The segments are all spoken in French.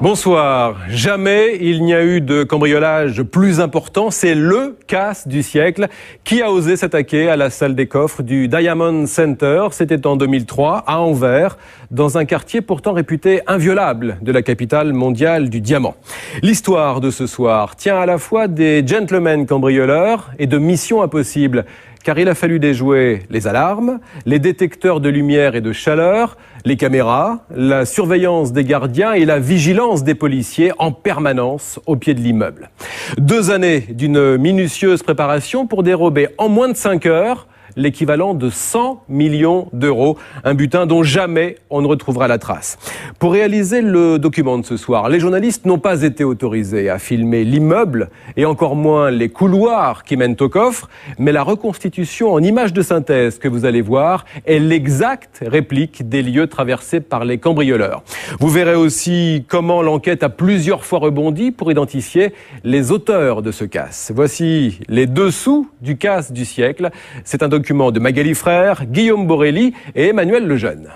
Bonsoir. Jamais il n'y a eu de cambriolage plus important. C'est le casse du siècle. Qui a osé s'attaquer à la salle des coffres du Diamond Center? C'était en 2003 à Anvers, dans un quartier pourtant réputé inviolable de la capitale mondiale du diamant. L'histoire de ce soir tient à la fois des gentlemen cambrioleurs et de missions impossibles. Car il a fallu déjouer les alarmes, les détecteurs de lumière et de chaleur, les caméras, la surveillance des gardiens et la vigilance des policiers en permanence au pied de l'immeuble. 2 années d'une minutieuse préparation pour dérober en moins de 5 heures l'équivalent de 100 millions d'euros, un butin dont jamais on ne retrouvera la trace. Pour réaliser le document de ce soir, les journalistes n'ont pas été autorisés à filmer l'immeuble et encore moins les couloirs qui mènent au coffre, mais la reconstitution en images de synthèse que vous allez voir est l'exacte réplique des lieux traversés par les cambrioleurs. Vous verrez aussi comment l'enquête a plusieurs fois rebondi pour identifier les auteurs de ce casse. Voici les dessous du casse du siècle. C'est un document de Magali Frère, Guillaume Borelli et Emmanuel Lejeune.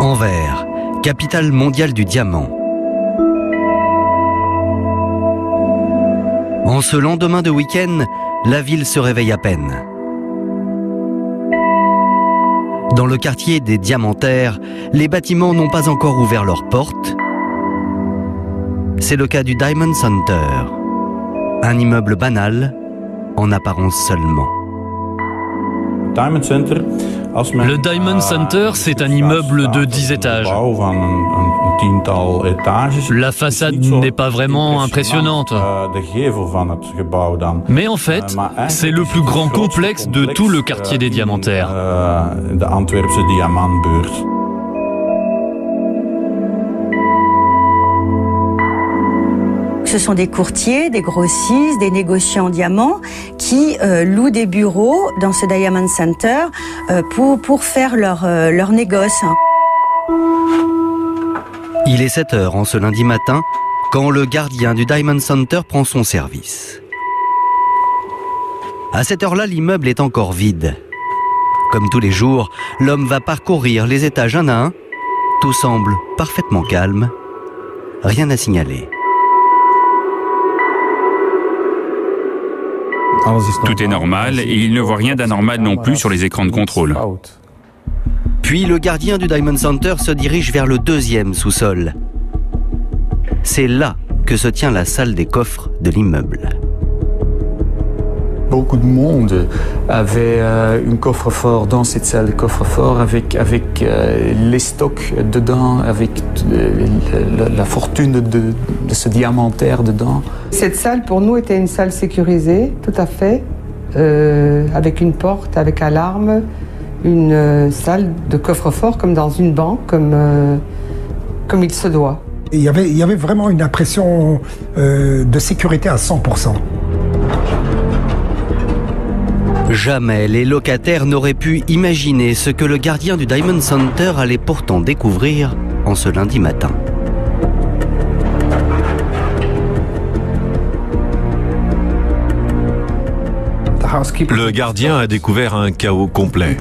Anvers, capitale mondiale du diamant. En ce lendemain de week-end, la ville se réveille à peine. Dans le quartier des Diamantaires, les bâtiments n'ont pas encore ouvert leurs portes. C'est le cas du Diamond Center, un immeuble banal, en apparence seulement. Le Diamond Center, c'est un immeuble de 10 étages. La façade n'est pas vraiment impressionnante. Mais en fait, c'est le plus grand complexe de tout le quartier des Diamantaires. Ce sont des courtiers, des grossistes, des négociants en diamants qui louent des bureaux dans ce Diamond Center pour faire leur négoce. Il est 7 heures en ce lundi matin quand le gardien du Diamond Center prend son service. À cette heure-là, l'immeuble est encore vide. Comme tous les jours, l'homme va parcourir les étages un à un. Tout semble parfaitement calme. Rien à signaler. Tout est normal et il ne voit rien d'anormal non plus sur les écrans de contrôle. Puis le gardien du Diamond Center se dirige vers le 2e sous-sol. C'est là que se tient la salle des coffres de l'immeuble. Beaucoup de monde avait un coffre-fort dans cette salle de coffre-fort avec les stocks dedans, avec la fortune de ce diamantaire dedans. Cette salle pour nous était une salle sécurisée, tout à fait, avec une porte, avec alarme, une salle de coffre-fort comme dans une banque, comme il se doit. Il y avait vraiment une impression de sécurité à 100%. Jamais les locataires n'auraient pu imaginer ce que le gardien du Diamond Center allait pourtant découvrir en ce lundi matin. Le gardien a découvert un chaos complet.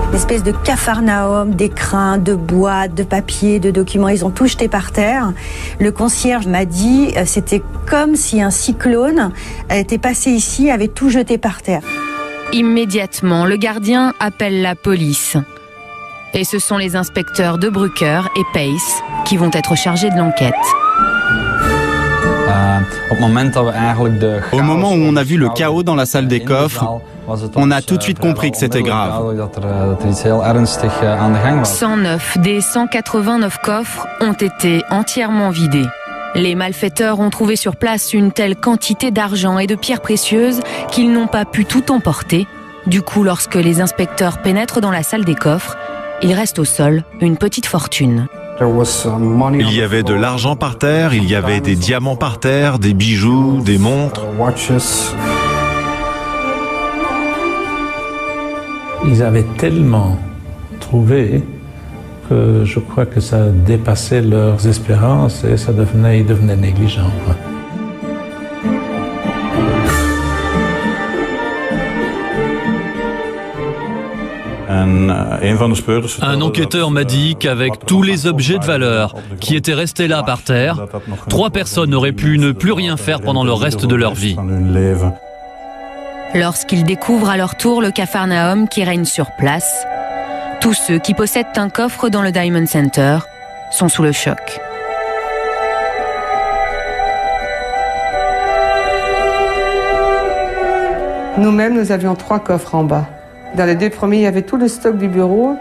Une espèce de capharnaüm, d'écrins, de boîtes, de papiers, de documents, ils ont tout jeté par terre. Le concierge m'a dit c'était comme si un cyclone était passé ici, avait tout jeté par terre. Immédiatement, le gardien appelle la police. Et ce sont les inspecteurs de Brucker et Pace qui vont être chargés de l'enquête. Au moment où on a vu le chaos dans la salle des coffres, on a tout de suite compris que c'était grave. 109 des 189 coffres ont été entièrement vidés. Les malfaiteurs ont trouvé sur place une telle quantité d'argent et de pierres précieuses qu'ils n'ont pas pu tout emporter. Du coup, lorsque les inspecteurs pénètrent dans la salle des coffres, il reste au sol une petite fortune. Il y avait de l'argent par terre, il y avait des diamants par terre, des bijoux, des montres. Ils avaient tellement trouvé que je crois que ça dépassait leurs espérances et ils devenaient négligents. Un enquêteur m'a dit qu'avec tous les objets de valeur qui étaient restés là par terre, 3 personnes auraient pu ne plus rien faire pendant le reste de leur vie. Lorsqu'ils découvrent à leur tour le Capharnaüm qui règne sur place, tous ceux qui possèdent un coffre dans le Diamond Center sont sous le choc. Nous-mêmes, nous avions 3 coffres en bas. Dans les 2 premiers, il y avait tout le stock du bureau,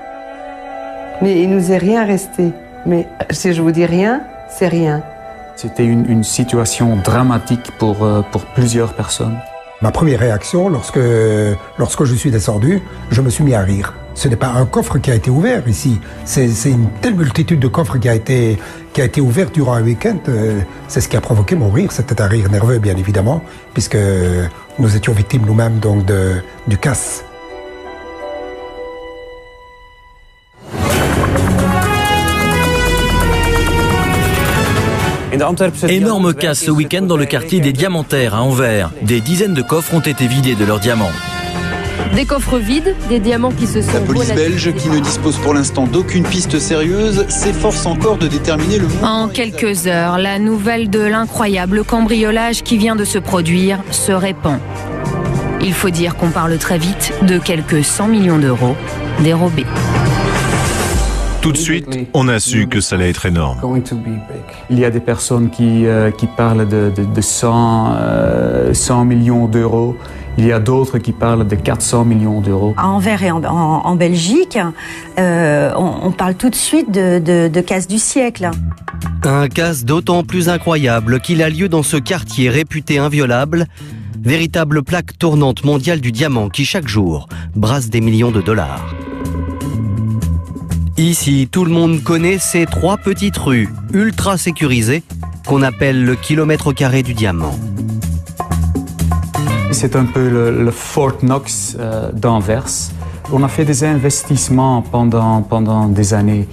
mais il ne nous est rien resté. Mais si je vous dis rien, c'est rien. C'était une situation dramatique pour plusieurs personnes. Ma première réaction, lorsque je suis descendu, je me suis mis à rire. Ce n'est pas un coffre qui a été ouvert ici. C'est une telle multitude de coffres qui a été ouvert durant un week-end. C'est ce qui a provoqué mon rire. C'était un rire nerveux, bien évidemment, puisque nous étions victimes nous-mêmes donc du casse. Énorme casse ce week-end dans le quartier des Diamantaires à Anvers. Des dizaines de coffres ont été vidés de leurs diamants. Des coffres vides, des diamants qui se sont... La police belge, qui ne dispose pour l'instant d'aucune piste sérieuse, s'efforce encore de déterminer le... En quelques heures, la nouvelle de l'incroyable cambriolage qui vient de se produire se répand. Il faut dire qu'on parle très vite de quelques 100 millions d'euros dérobés. Tout de suite, on a su que ça allait être énorme. Il y a des personnes qui parlent de 100 millions d'euros. Il y a d'autres qui parlent de 400 millions d'euros. À Anvers et en Belgique, on parle tout de suite de casse du siècle. Un casse d'autant plus incroyable qu'il a lieu dans ce quartier réputé inviolable, véritable plaque tournante mondiale du diamant qui chaque jour brasse des millions de dollars. Ici, tout le monde connaît ces 3 petites rues ultra sécurisées qu'on appelle le kilomètre carré du diamant. C'est un peu le Fort Knox d'Anvers. On a fait des investissements pendant des années,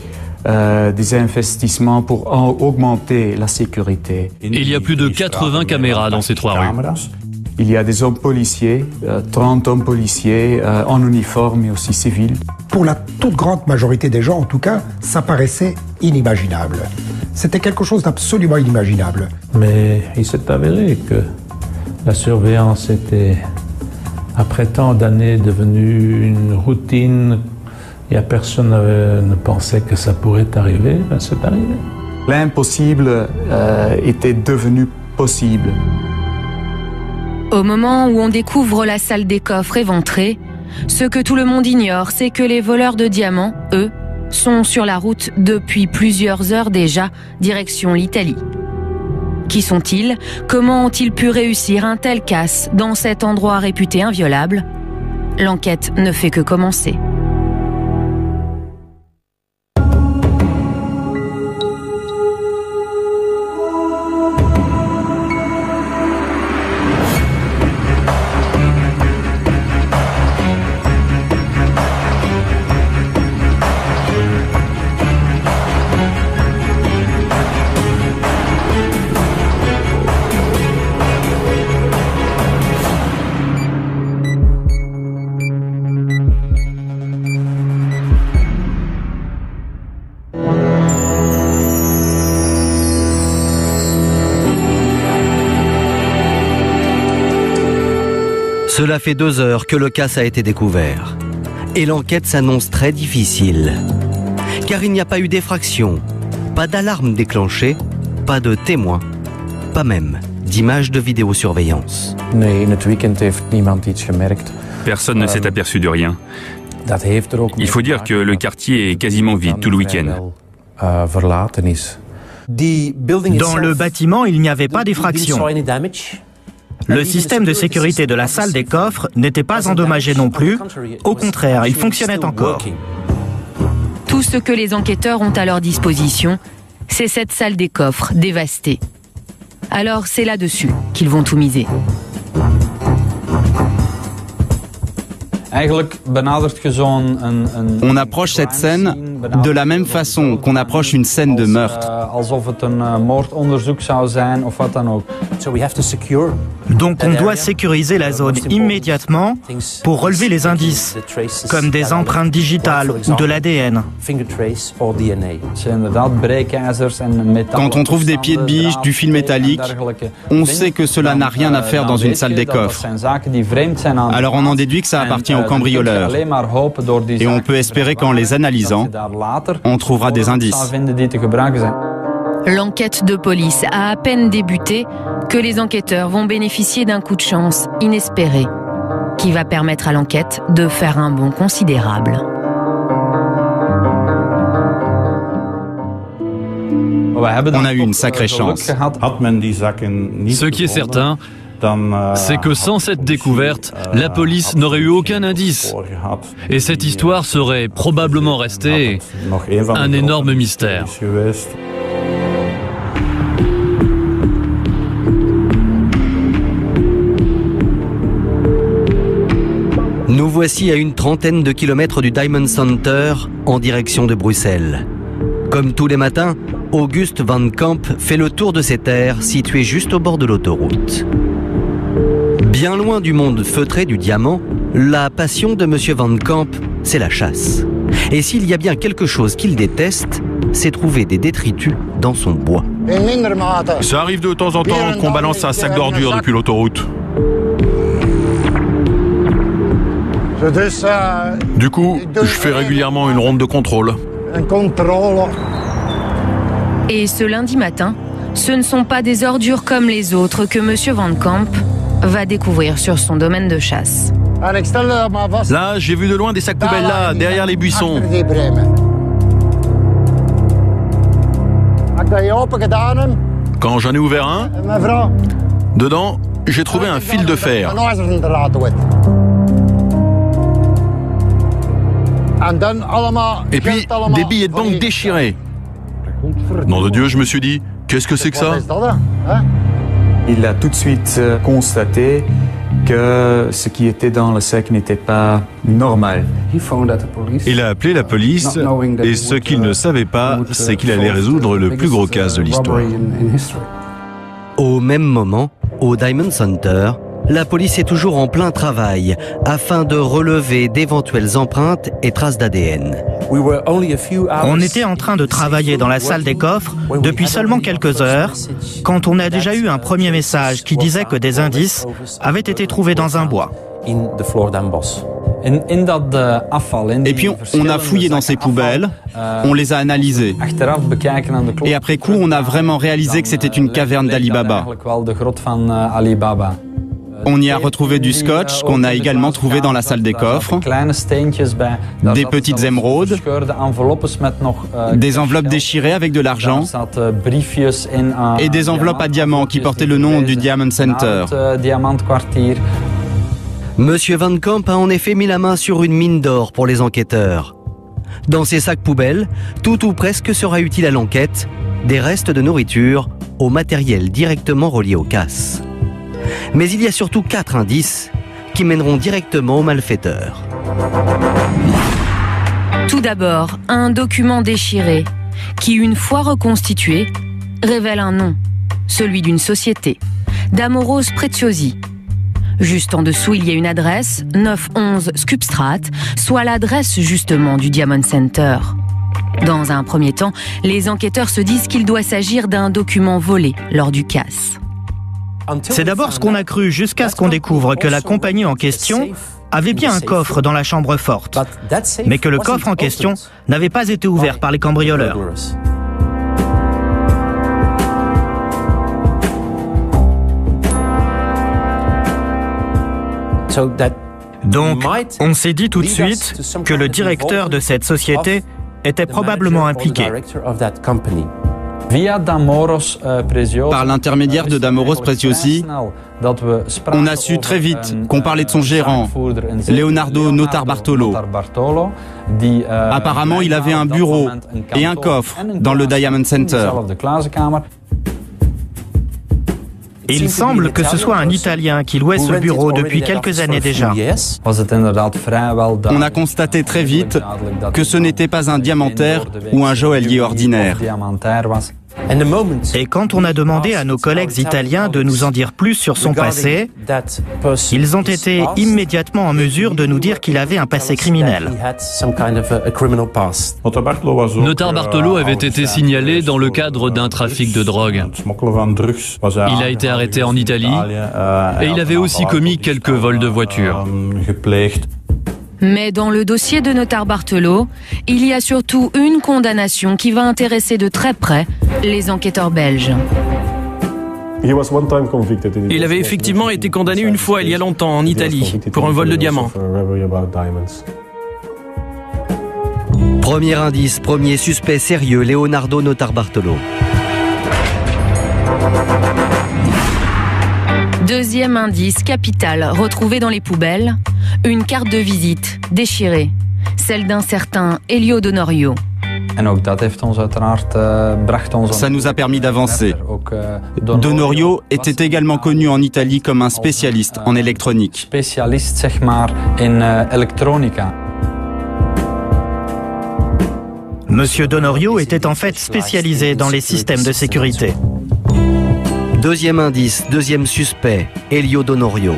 des investissements pour augmenter la sécurité. Il y a plus de 80 caméras dans ces 3 rues. Il y a des hommes policiers, 30 hommes policiers en uniforme mais aussi civils. Pour la toute grande majorité des gens, en tout cas, ça paraissait inimaginable. C'était quelque chose d'absolument inimaginable. Mais il s'est avéré que la surveillance était, après tant d'années, devenue une routine. Et personne ne pensait que ça pourrait arriver. Ben, c'est arrivé. L'impossible était devenu possible. Au moment où on découvre la salle des coffres éventrée, ce que tout le monde ignore, c'est que les voleurs de diamants, eux, sont sur la route depuis plusieurs heures déjà, direction l'Italie. Qui sont-ils? Comment ont-ils pu réussir un tel casse dans cet endroit réputé inviolable? L'enquête ne fait que commencer. Cela fait 2 heures que le casse a été découvert. Et l'enquête s'annonce très difficile. Car il n'y a pas eu d'effraction, pas d'alarme déclenchée, pas de témoins, pas même d'images de vidéosurveillance. Personne ne s'est aperçu de rien. Il faut dire que le quartier est quasiment vide tout le week-end. Dans le bâtiment, il n'y avait pas d'effraction. Le système de sécurité de la salle des coffres n'était pas endommagé non plus. Au contraire, il fonctionnait encore. Tout ce que les enquêteurs ont à leur disposition, c'est cette salle des coffres dévastée. Alors c'est là-dessus qu'ils vont tout miser. On approche cette scène de la même façon qu'on approche une scène de meurtre. Donc on doit sécuriser la zone immédiatement pour relever les indices, comme des empreintes digitales ou de l'ADN. Quand on trouve des pieds de biche, du fil métallique, on sait que cela n'a rien à faire dans une salle des coffres. Alors on en déduit que ça appartient aux cambrioleurs. Et on peut espérer qu'en les analysant, on trouvera des indices. L'enquête de police a à peine débuté que les enquêteurs vont bénéficier d'un coup de chance inespéré qui va permettre à l'enquête de faire un bond considérable. On a eu une sacrée chance. Ce qui est certain, c'est que sans cette découverte, la police n'aurait eu aucun indice. Et cette histoire serait probablement restée un énorme mystère. Nous voici à une trentaine de kilomètres du Diamond Center en direction de Bruxelles. Comme tous les matins, Auguste Van Camp fait le tour de ces terres situées juste au bord de l'autoroute. Bien loin du monde feutré du diamant, la passion de Monsieur Van Camp, c'est la chasse. Et s'il y a bien quelque chose qu'il déteste, c'est trouver des détritus dans son bois. Ça arrive de temps en temps qu'on balance un sac d'ordures depuis l'autoroute. Du coup, je fais régulièrement une ronde de contrôle. Et ce lundi matin, ce ne sont pas des ordures comme les autres que Monsieur Van Camp va découvrir sur son domaine de chasse. Là, j'ai vu de loin des sacs poubelles là, derrière les buissons. Quand j'en ai ouvert un, dedans, j'ai trouvé un fil de fer. Et puis, des billets de banque déchirés. Nom de Dieu, je me suis dit, qu'est-ce que c'est que ça? Il a tout de suite constaté que ce qui était dans le sac n'était pas normal. Il a appelé la police et ce qu'il ne savait pas, c'est qu'il allait résoudre le plus gros casse de l'histoire. Au même moment, au Diamond Center, la police est toujours en plein travail afin de relever d'éventuelles empreintes et traces d'ADN. On était en train de travailler dans la salle des coffres depuis seulement quelques heures quand on a déjà eu un premier message qui disait que des indices avaient été trouvés dans un bois. Et puis on a fouillé dans ces poubelles, on les a analysées. Et après coup, on a vraiment réalisé que c'était une caverne d'Ali Baba. On y a retrouvé du scotch qu'on a également trouvé dans la salle des coffres, des petites émeraudes, des enveloppes déchirées avec de l'argent et des enveloppes à diamants qui portaient le nom du Diamond Center. Monsieur Van Camp a en effet mis la main sur une mine d'or pour les enquêteurs. Dans ces sacs poubelles, tout ou presque sera utile à l'enquête, des restes de nourriture au matériel directement relié aux casses. Mais il y a surtout 4 indices qui mèneront directement aux malfaiteurs. Tout d'abord, un document déchiré qui, une fois reconstitué, révèle un nom, celui d'une société, Damoros Preziosi. Juste en dessous, il y a une adresse, 911 Skupstraat, soit l'adresse justement du Diamond Center. Dans un premier temps, les enquêteurs se disent qu'il doit s'agir d'un document volé lors du casse. C'est d'abord ce qu'on a cru jusqu'à ce qu'on découvre que la compagnie en question avait bien un coffre dans la chambre forte, mais que le coffre en question n'avait pas été ouvert par les cambrioleurs. Donc, on s'est dit tout de suite que le directeur de cette société était probablement impliqué. Par l'intermédiaire de Damoros Preziosi, on a su très vite qu'on parlait de son gérant, Leonardo Notarbartolo. Apparemment, il avait un bureau et un coffre dans le Diamond Center. Il semble que ce soit un Italien qui louait ce bureau depuis quelques années déjà. On a constaté très vite que ce n'était pas un diamantaire ou un joaillier ordinaire. Et quand on a demandé à nos collègues italiens de nous en dire plus sur son passé, ils ont été immédiatement en mesure de nous dire qu'il avait un passé criminel. Notar Bartolo avait été signalé dans le cadre d'un trafic de drogue. Il a été arrêté en Italie et il avait aussi commis quelques vols de voitures. Mais dans le dossier de Notar Bartolo, il y a surtout une condamnation qui va intéresser de très près les enquêteurs belges. Il avait effectivement été condamné une fois il y a longtemps en Italie pour un vol de diamants. Premier indice, premier suspect sérieux, Leonardo Notar Bartolo. Deuxième indice capital retrouvé dans les poubelles, une carte de visite déchirée, celle d'un certain Elio Donorio. Ça nous a permis d'avancer. Donorio était également connu en Italie comme un spécialiste en électronique. Monsieur Donorio était en fait spécialisé dans les systèmes de sécurité. Deuxième indice, deuxième suspect, Elio Donorio.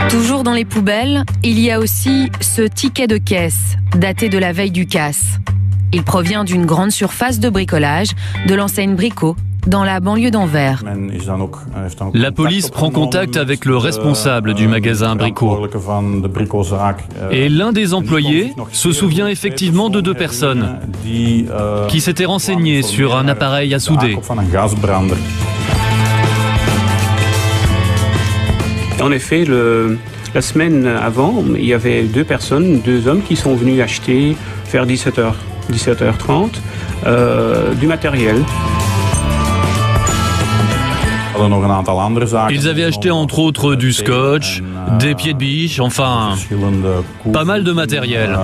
Toujours dans les poubelles, il y a aussi ce ticket de caisse, daté de la veille du casse. Il provient d'une grande surface de bricolage, de l'enseigne Brico, dans la banlieue d'Anvers. La police prend contact avec le responsable du magasin Brico. Et l'un des employés se souvient effectivement de deux personnes qui s'étaient renseignées sur un appareil à souder. En effet, la semaine avant, il y avait deux hommes qui sont venus acheter vers 17h30 du matériel. Ils avaient acheté entre autres du scotch, des pieds de biche, enfin, pas mal de matériel.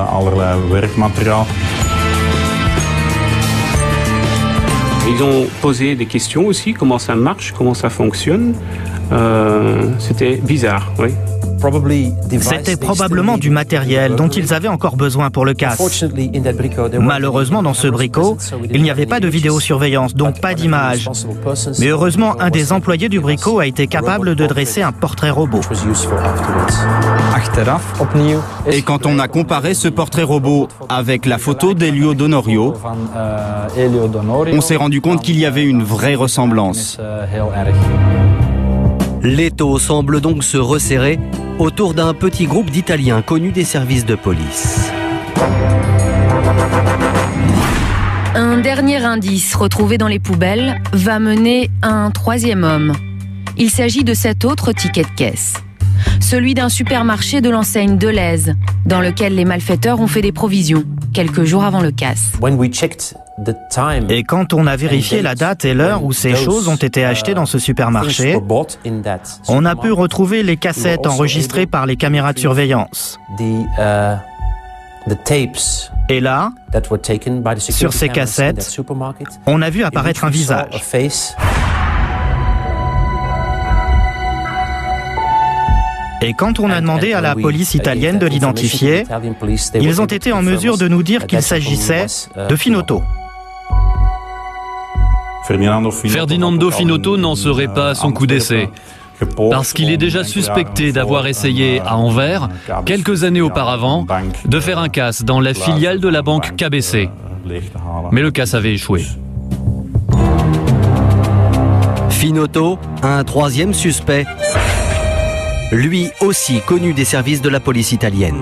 Ils ont posé des questions aussi, comment ça marche, comment ça fonctionne. C'était bizarre, oui. C'était probablement du matériel dont ils avaient encore besoin pour le casse. Malheureusement, dans ce Brico, il n'y avait pas de vidéosurveillance, donc pas d'image. Mais heureusement, un des employés du Brico a été capable de dresser un portrait robot. Et quand on a comparé ce portrait robot avec la photo d'Elio Donorio, on s'est rendu compte qu'il y avait une vraie ressemblance. L'étau semble donc se resserrer autour d'un petit groupe d'Italiens connus des services de police. Un dernier indice retrouvé dans les poubelles va mener à un troisième homme. Il s'agit de cet autre ticket de caisse. Celui d'un supermarché de l'enseigne Deleuze, dans lequel les malfaiteurs ont fait des provisions, quelques jours avant le casse. Et quand on a vérifié la date et l'heure où ces choses ont été achetées dans ce supermarché, on a pu retrouver les cassettes enregistrées par les caméras de surveillance. Et là, sur ces cassettes, on a vu apparaître un visage. Et quand on a demandé à la police italienne de l'identifier, ils ont été en mesure de nous dire qu'il s'agissait de Finotto. Ferdinando Finotto n'en serait pas à son coup d'essai, parce qu'il est déjà suspecté d'avoir essayé à Anvers, quelques années auparavant, de faire un casse dans la filiale de la banque KBC. Mais le casse avait échoué. Finotto, un troisième suspect, lui aussi connu des services de la police italienne.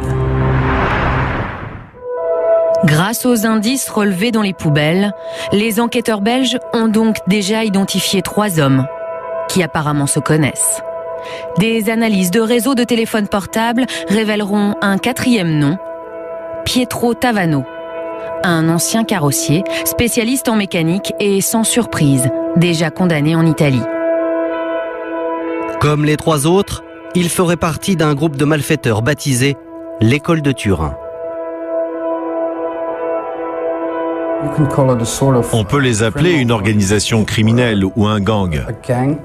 Grâce aux indices relevés dans les poubelles, les enquêteurs belges ont donc déjà identifié 3 hommes qui apparemment se connaissent. Des analyses de réseaux de téléphones portables révéleront un 4e nom, Pietro Tavano, un ancien carrossier, spécialiste en mécanique et sans surprise, déjà condamné en Italie. Comme les 3 autres, il ferait partie d'un groupe de malfaiteurs baptisé l'École de Turin. On peut les appeler une organisation criminelle ou un gang,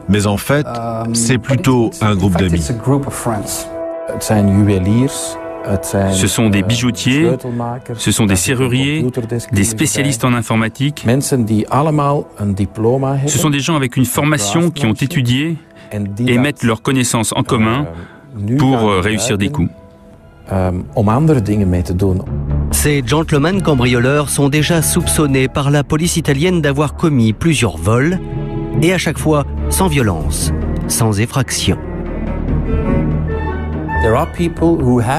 mais en fait, c'est plutôt un groupe d'amis. Ce sont des bijoutiers, ce sont des serruriers, des spécialistes en informatique. Ce sont des gens avec une formation qui ont étudié et mettent leurs connaissances en commun pour réussir des coups. Ces gentlemen cambrioleurs sont déjà soupçonnés par la police italienne d'avoir commis plusieurs vols, et à chaque fois sans violence, sans effraction.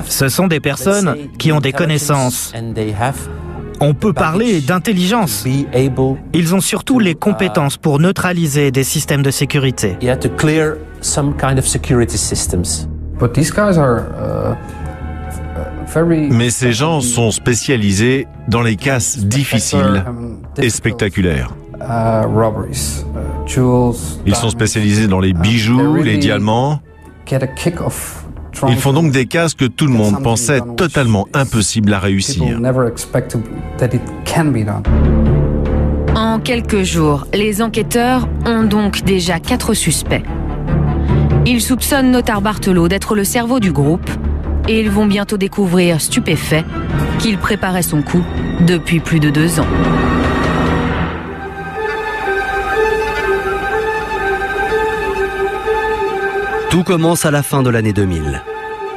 Ce sont des personnes qui ont des connaissances. On peut parler d'intelligence. Ils ont surtout les compétences pour neutraliser des systèmes de sécurité. Mais ces gens sont spécialisés dans les casses difficiles et spectaculaires. Ils sont spécialisés dans les bijoux, les diamants. Ils font donc des casses que tout le monde pensait totalement impossible à réussir. En quelques jours, les enquêteurs ont donc déjà 4 suspects. Ils soupçonnent Notarbartolo d'être le cerveau du groupe et ils vont bientôt découvrir, stupéfaits, qu'il préparait son coup depuis plus de 2 ans. Tout commence à la fin de l'année 2000.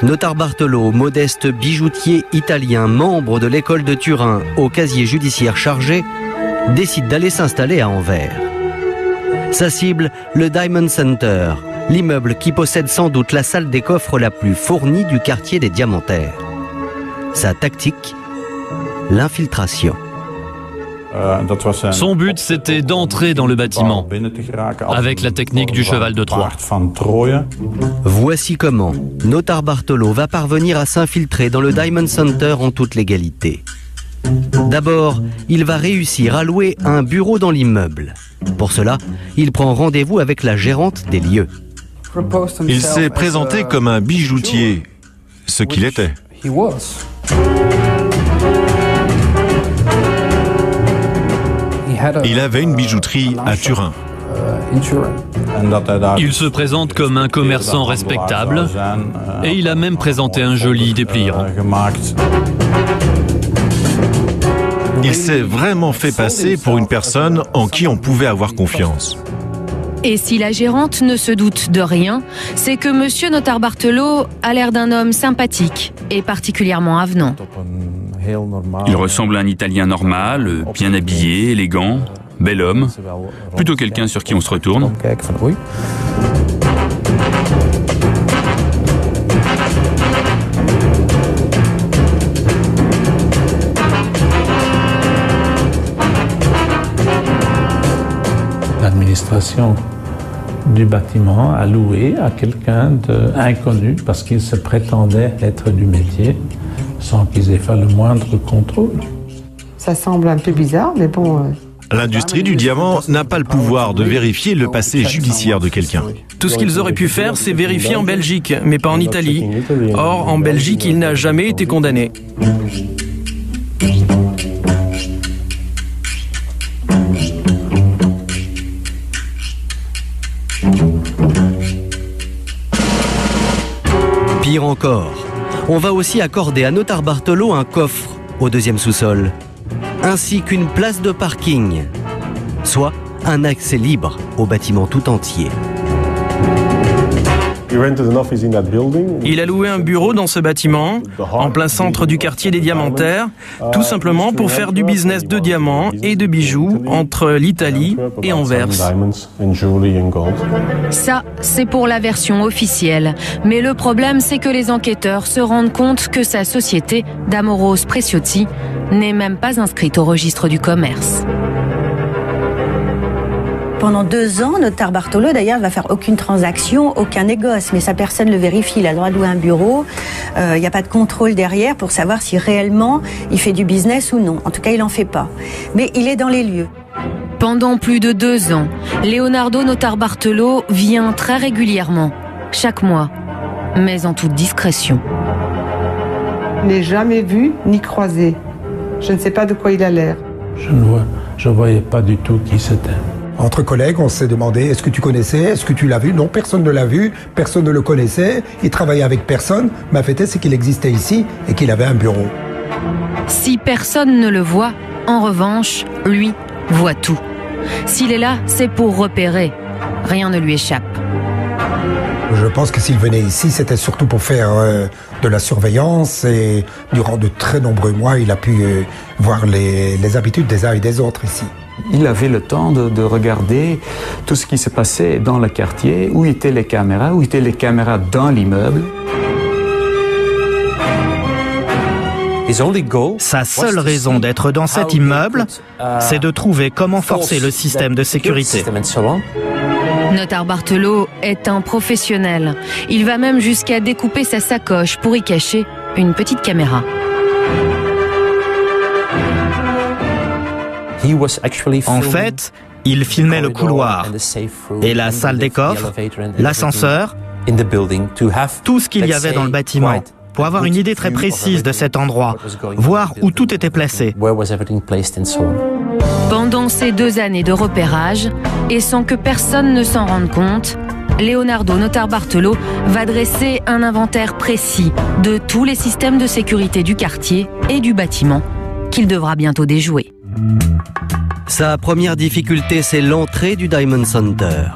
Notarbartolo, modeste bijoutier italien, membre de l'école de Turin, au casier judiciaire chargé, décide d'aller s'installer à Anvers. Sa cible, le Diamond Center, l'immeuble qui possède sans doute la salle des coffres la plus fournie du quartier des Diamantaires. Sa tactique, l'infiltration. Son but, c'était d'entrer dans le bâtiment, avec la technique du cheval de Troie. Voici comment Notarbartolo va parvenir à s'infiltrer dans le Diamond Center en toute légalité. D'abord, il va réussir à louer un bureau dans l'immeuble. Pour cela, il prend rendez-vous avec la gérante des lieux. Il s'est présenté comme un bijoutier, ce qu'il était. Il avait une bijouterie à Turin. Il se présente comme un commerçant respectable et il a même présenté un joli dépliant. Il s'est vraiment fait passer pour une personne en qui on pouvait avoir confiance. Et si la gérante ne se doute de rien, c'est que Monsieur Notarbartolo a l'air d'un homme sympathique et particulièrement avenant. Il ressemble à un Italien normal, bien habillé, élégant, bel homme, plutôt quelqu'un sur qui on se retourne. L'administration du bâtiment a loué à quelqu'un d'inconnu parce qu'il se prétendait être du métier sans qu'ils aient fait le moindre contrôle. Ça semble un peu bizarre, mais bon... L'industrie du diamant n'a pas le pouvoir de vérifier le passé judiciaire de quelqu'un. Tout ce qu'ils auraient pu faire, c'est vérifier en Belgique, mais pas en Italie. Or, en Belgique, il n'a jamais été condamné. Pire encore, on va aussi accorder à Notarbartolo un coffre au 2e sous-sol, ainsi qu'une place de parking, soit un accès libre au bâtiment tout entier. Il a loué un bureau dans ce bâtiment, en plein centre du quartier des Diamantaires, tout simplement pour faire du business de diamants et de bijoux entre l'Italie et Anvers. Ça, c'est pour la version officielle. Mais le problème, c'est que les enquêteurs se rendent compte que sa société, Damoros Preciotti, n'est même pas inscrite au registre du commerce. Pendant 2 ans, Notarbartolo, d'ailleurs, ne va faire aucune transaction, aucun négoce. Mais ça, personne ne le vérifie. Il a le droit de louer un bureau. Il n'y a pas de contrôle derrière pour savoir si réellement il fait du business ou non. En tout cas, il n'en fait pas. Mais il est dans les lieux. Pendant plus de 2 ans, Leonardo Notarbartolo vient très régulièrement, chaque mois, mais en toute discrétion. Je n'ai jamais vu ni croisé. Je ne sais pas de quoi il a l'air. Je ne voyais pas du tout qui c'était. Entre collègues, on s'est demandé, est-ce que tu connaissais, est-ce que tu l'as vu? Non, personne ne l'a vu, personne ne le connaissait, il travaillait avec personne, mais la fait c'est qu'il existait ici et qu'il avait un bureau. Si personne ne le voit, en revanche, lui voit tout. S'il est là, c'est pour repérer. Rien ne lui échappe. Je pense que s'il venait ici, c'était surtout pour faire de la surveillance et durant de très nombreux mois, il a pu voir les habitudes des uns et des autres ici. Il avait le temps de regarder tout ce qui se passait dans le quartier, où étaient les caméras dans l'immeuble. Sa seule raison d'être dans cet immeuble, c'est de trouver comment forcer le système de sécurité. Notarbartolo est un professionnel. Il va même jusqu'à découper sa sacoche pour y cacher une petite caméra. En fait, il filmait le couloir et la salle des coffres, l'ascenseur, tout ce qu'il y avait dans le bâtiment, pour avoir une idée très précise de cet endroit, voir où tout était placé. Pendant ces 2 années de repérage, et sans que personne ne s'en rende compte, Leonardo Notarbartolo va dresser un inventaire précis de tous les systèmes de sécurité du quartier et du bâtiment qu'il devra bientôt déjouer. Sa première difficulté, c'est l'entrée du Diamond Center.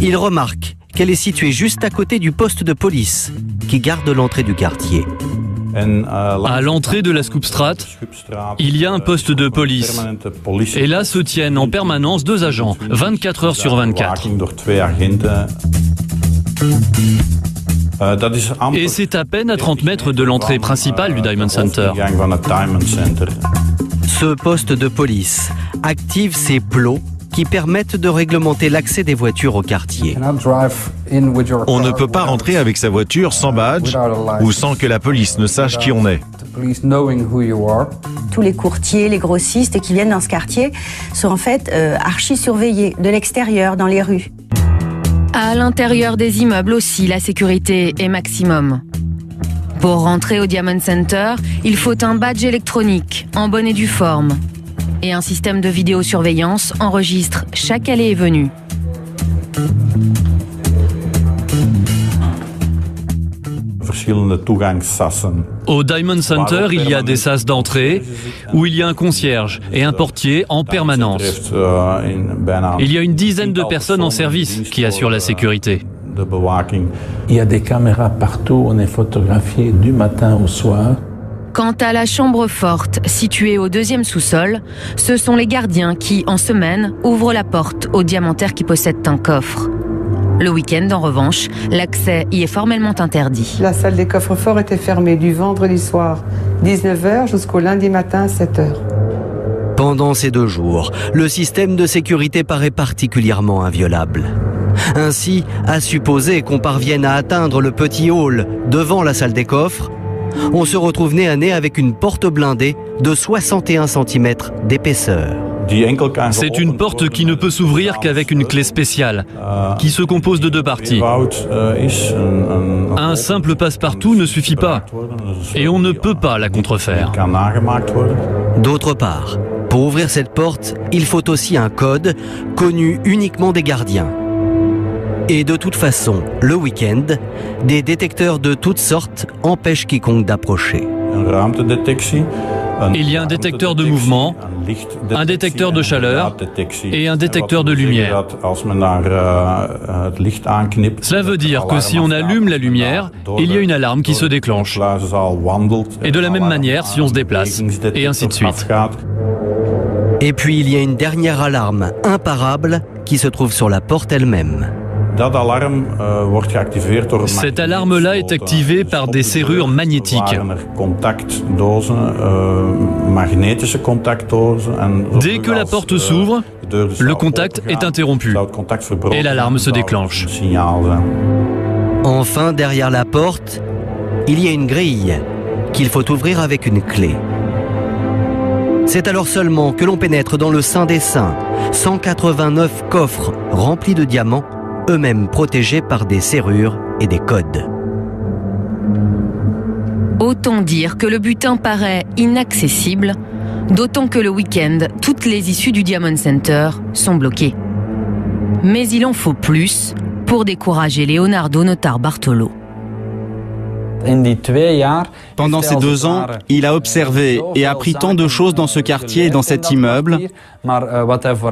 Il remarque qu'elle est située juste à côté du poste de police qui garde l'entrée du quartier. À l'entrée de la Scoopstraat, il y a un poste de police. Et là se tiennent en permanence 2 agents, 24 heures sur 24. Et c'est à peine à 30 mètres de l'entrée principale du Diamond Center. Ce poste de police active ces plots qui permettent de réglementer l'accès des voitures au quartier. On ne peut pas rentrer avec sa voiture sans badge ou sans que la police ne sache qui on est. Tous les courtiers, les grossistes qui viennent dans ce quartier sont en fait archi-surveillés de l'extérieur, dans les rues. À l'intérieur des immeubles aussi, la sécurité est maximum. Pour rentrer au Diamond Center, il faut un badge électronique en bonne et due forme. Et un système de vidéosurveillance enregistre chaque allée et venue. Au Diamond Center, il y a des sas d'entrée où il y a un concierge et un portier en permanence. Il y a une dizaine de personnes en service qui assurent la sécurité. Il y a des caméras partout, on est photographié du matin au soir. Quant à la chambre forte, située au 2e sous-sol, ce sont les gardiens qui, en semaine, ouvrent la porte aux diamantaires qui possèdent un coffre. Le week-end, en revanche, l'accès y est formellement interdit. La salle des coffres forts était fermée du vendredi soir 19h jusqu'au lundi matin 7h. Pendant ces 2 jours, le système de sécurité paraît particulièrement inviolable. Ainsi, à supposer qu'on parvienne à atteindre le petit hall devant la salle des coffres, on se retrouve nez à nez avec une porte blindée de 61 cm d'épaisseur. C'est une porte qui ne peut s'ouvrir qu'avec une clé spéciale, qui se compose de 2 parties. Un simple passe-partout ne suffit pas, et on ne peut pas la contrefaire. D'autre part, pour ouvrir cette porte, il faut aussi un code connu uniquement des gardiens. Et de toute façon, le week-end, des détecteurs de toutes sortes empêchent quiconque d'approcher. Il y a un détecteur de mouvement, un détecteur de chaleur et un détecteur de lumière. Cela veut dire que si on allume la lumière, il y a une alarme qui se déclenche. Et de la même manière si on se déplace, et ainsi de suite. Et puis il y a une dernière alarme imparable qui se trouve sur la porte elle-même. Cette alarme-là est activée par des serrures magnétiques. Dès que la porte s'ouvre, le contact est interrompu et l'alarme se déclenche. Enfin, derrière la porte, il y a une grille qu'il faut ouvrir avec une clé. C'est alors seulement que l'on pénètre dans le Saint des Saints, 189 coffres remplis de diamants, eux-mêmes protégés par des serrures et des codes. Autant dire que le butin paraît inaccessible D'autant que le week-end, toutes les issues du Diamond Center sont bloquées. Mais il en faut plus pour décourager Leonardo Notarbartolo. Pendant ces 2 ans, il a observé et appris tant de choses dans ce quartier et dans cet immeuble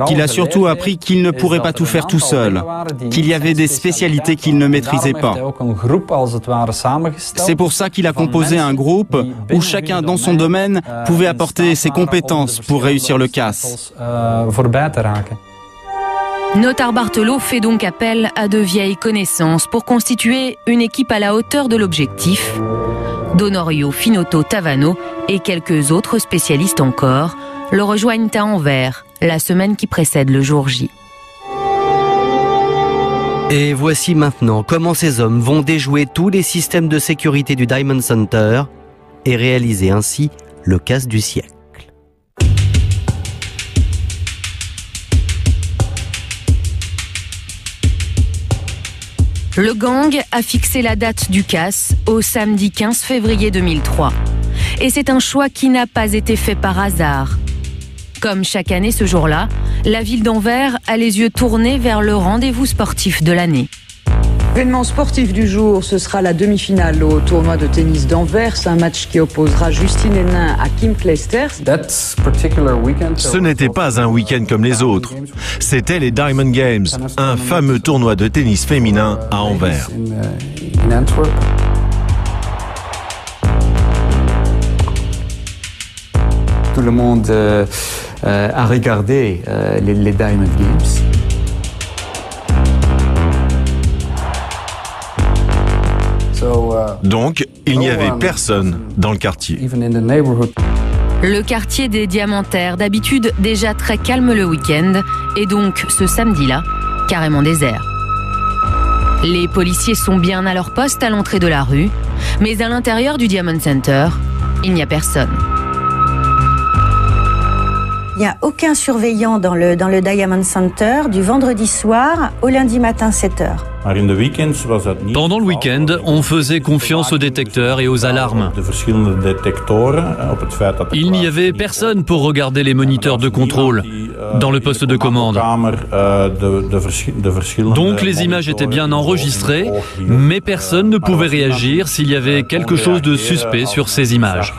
qu'il a surtout appris qu'il ne pourrait pas tout faire tout seul, qu'il y avait des spécialités qu'il ne maîtrisait pas. C'est pour ça qu'il a composé un groupe où chacun dans son domaine pouvait apporter ses compétences pour réussir le casse. Notarbartolo fait donc appel à de vieilles connaissances pour constituer une équipe à la hauteur de l'objectif. Donorio Finotto Tavano et quelques autres spécialistes encore le rejoignent à Anvers la semaine qui précède le jour J. Et voici maintenant comment ces hommes vont déjouer tous les systèmes de sécurité du Diamond Center et réaliser ainsi le casse du siècle. Le gang a fixé la date du casse au samedi 15 février 2003. Et c'est un choix qui n'a pas été fait par hasard. Comme chaque année ce jour-là, la ville d'Anvers a les yeux tournés vers le rendez-vous sportif de l'année. L'événement sportif du jour, ce sera la demi-finale au tournoi de tennis d'Anvers, un match qui opposera Justine Henin à Kim Clijsters. Ce n'était pas un week-end comme les autres. C'était les Diamond Games, un fameux tournoi de tennis féminin à Anvers. Tout le monde a regardé les Diamond Games. Donc, il n'y avait personne dans le quartier. Le quartier des Diamantaires, d'habitude déjà très calme le week-end, est donc ce samedi-là carrément désert. Les policiers sont bien à leur poste à l'entrée de la rue, mais à l'intérieur du Diamond Center, il n'y a personne. Il n'y a aucun surveillant dans le Diamond Center du vendredi soir au lundi matin 7h. Pendant le week-end, on faisait confiance aux détecteurs et aux alarmes. Il n'y avait personne pour regarder les moniteurs de contrôle dans le poste de commande. Donc les images étaient bien enregistrées, mais personne ne pouvait réagir s'il y avait quelque chose de suspect sur ces images.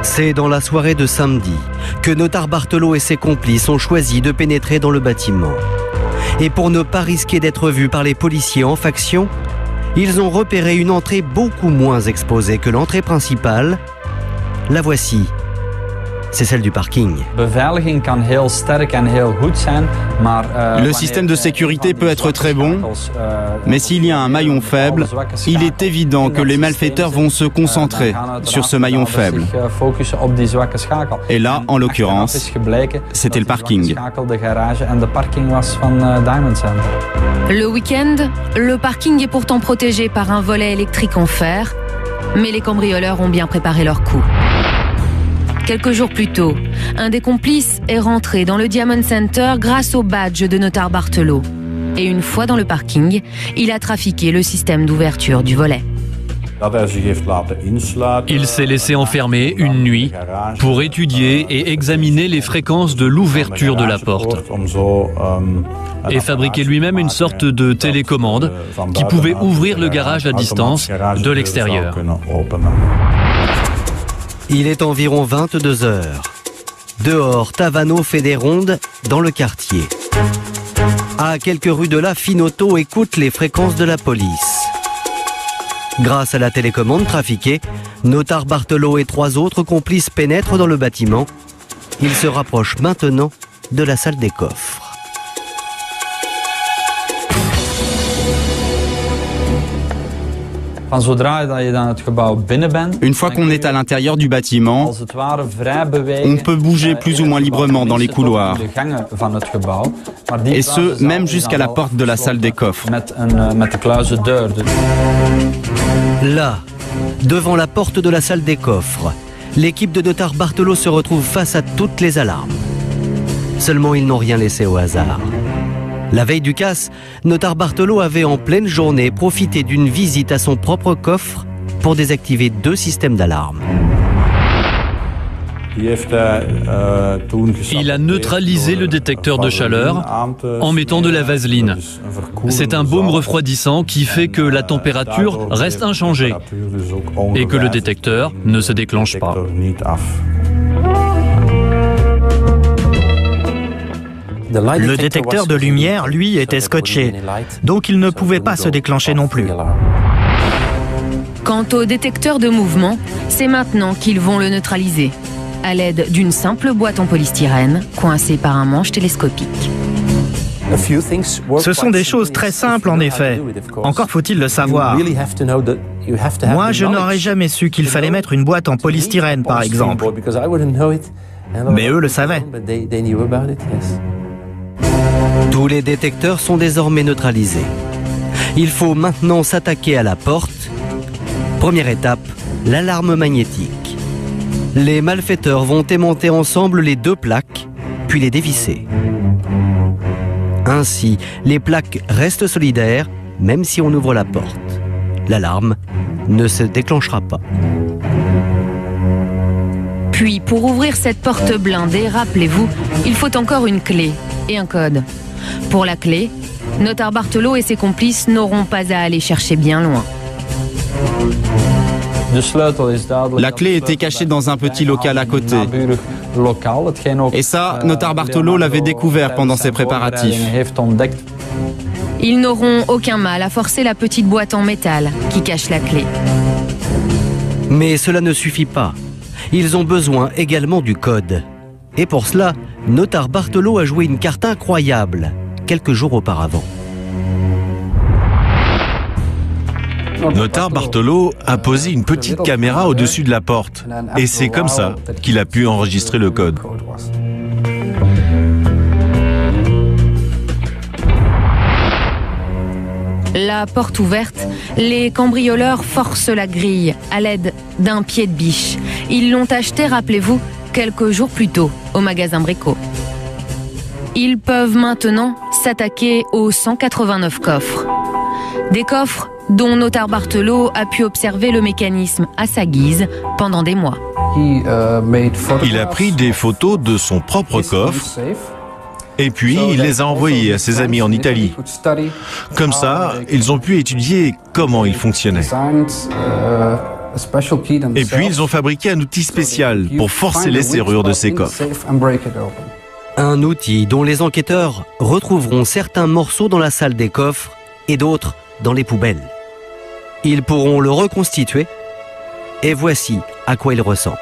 C'est dans la soirée de samedi que Notarbartolo et ses complices ont choisi de pénétrer dans le bâtiment. Et pour ne pas risquer d'être vus par les policiers en faction, ils ont repéré une entrée beaucoup moins exposée que l'entrée principale. La voici. C'est celle du parking. Le système de sécurité peut être très bon, mais s'il y a un maillon faible, il est évident que les malfaiteurs vont se concentrer sur ce maillon faible. Et là, en l'occurrence, c'était le parking. Le week-end, le parking est pourtant protégé par un volet électrique en fer, mais les cambrioleurs ont bien préparé leur coup. Quelques jours plus tôt, un des complices est rentré dans le Diamond Center grâce au badge de Notarbartolo. Et une fois dans le parking, il a trafiqué le système d'ouverture du volet. Il s'est laissé enfermer une nuit pour étudier et examiner les fréquences de l'ouverture de la porte. Et fabriquer lui-même une sorte de télécommande qui pouvait ouvrir le garage à distance de l'extérieur. Il est environ 22 heures. Dehors, Tavano fait des rondes dans le quartier. À quelques rues de là, Finotto écoute les fréquences de la police. Grâce à la télécommande trafiquée, Notarbartolo et 3 autres complices pénètrent dans le bâtiment. Ils se rapprochent maintenant de la salle des coffres. Une fois qu'on est à l'intérieur du bâtiment, on peut bouger plus ou moins librement dans les couloirs. Et ce, même jusqu'à la porte de la salle des coffres. Là, devant la porte de la salle des coffres, l'équipe de Notarbartolo se retrouve face à toutes les alarmes. Seulement, ils n'ont rien laissé au hasard. La veille du casse, Notarbartolo avait en pleine journée profité d'une visite à son propre coffre pour désactiver 2 systèmes d'alarme. Il a neutralisé le détecteur de chaleur en mettant de la vaseline. C'est un baume refroidissant qui fait que la température reste inchangée et que le détecteur ne se déclenche pas. Le détecteur de lumière, lui, était scotché, donc il ne pouvait pas se déclencher non plus. Quant au détecteur de mouvement, c'est maintenant qu'ils vont le neutraliser, à l'aide d'une simple boîte en polystyrène coincée par un manche télescopique. Ce sont des choses très simples en effet. Encore faut-il le savoir. Moi, je n'aurais jamais su qu'il fallait mettre une boîte en polystyrène, par exemple. Mais eux le savaient. Tous les détecteurs sont désormais neutralisés. Il faut maintenant s'attaquer à la porte. Première étape, l'alarme magnétique. Les malfaiteurs vont aimanter ensemble les 2 plaques, puis les dévisser. Ainsi, les plaques restent solidaires, même si on ouvre la porte. L'alarme ne se déclenchera pas. Puis, pour ouvrir cette porte blindée, rappelez-vous, il faut encore une clé et un code. Pour la clé, Notar Bartolo et ses complices n'auront pas à aller chercher bien loin. La clé était cachée dans un petit local à côté. Et ça, Notar Bartolo l'avait découvert pendant ses préparatifs. Ils n'auront aucun mal à forcer la petite boîte en métal qui cache la clé. Mais cela ne suffit pas. Ils ont besoin également du code. Et pour cela, Notar Bartolo a joué une carte incroyable quelques jours auparavant. Notar Bartolo a posé une petite caméra au-dessus de la porte. Et c'est comme ça qu'il a pu enregistrer le code. La porte ouverte, les cambrioleurs forcent la grille à l'aide d'un pied de biche. Ils l'ont acheté, rappelez-vous, quelques jours plus tôt au magasin Brico. Ils peuvent maintenant s'attaquer aux 189 coffres. Des coffres dont Notar Bartolo a pu observer le mécanisme à sa guise pendant des mois. Il a pris des photos de son propre coffre et puis il les a envoyées à ses amis en Italie. Comme ça, ils ont pu étudier comment il fonctionnait. Et puis ils ont fabriqué un outil spécial pour forcer les serrures de ces coffres. Un outil dont les enquêteurs retrouveront certains morceaux dans la salle des coffres et d'autres dans les poubelles. Ils pourront le reconstituer et voici à quoi il ressemble.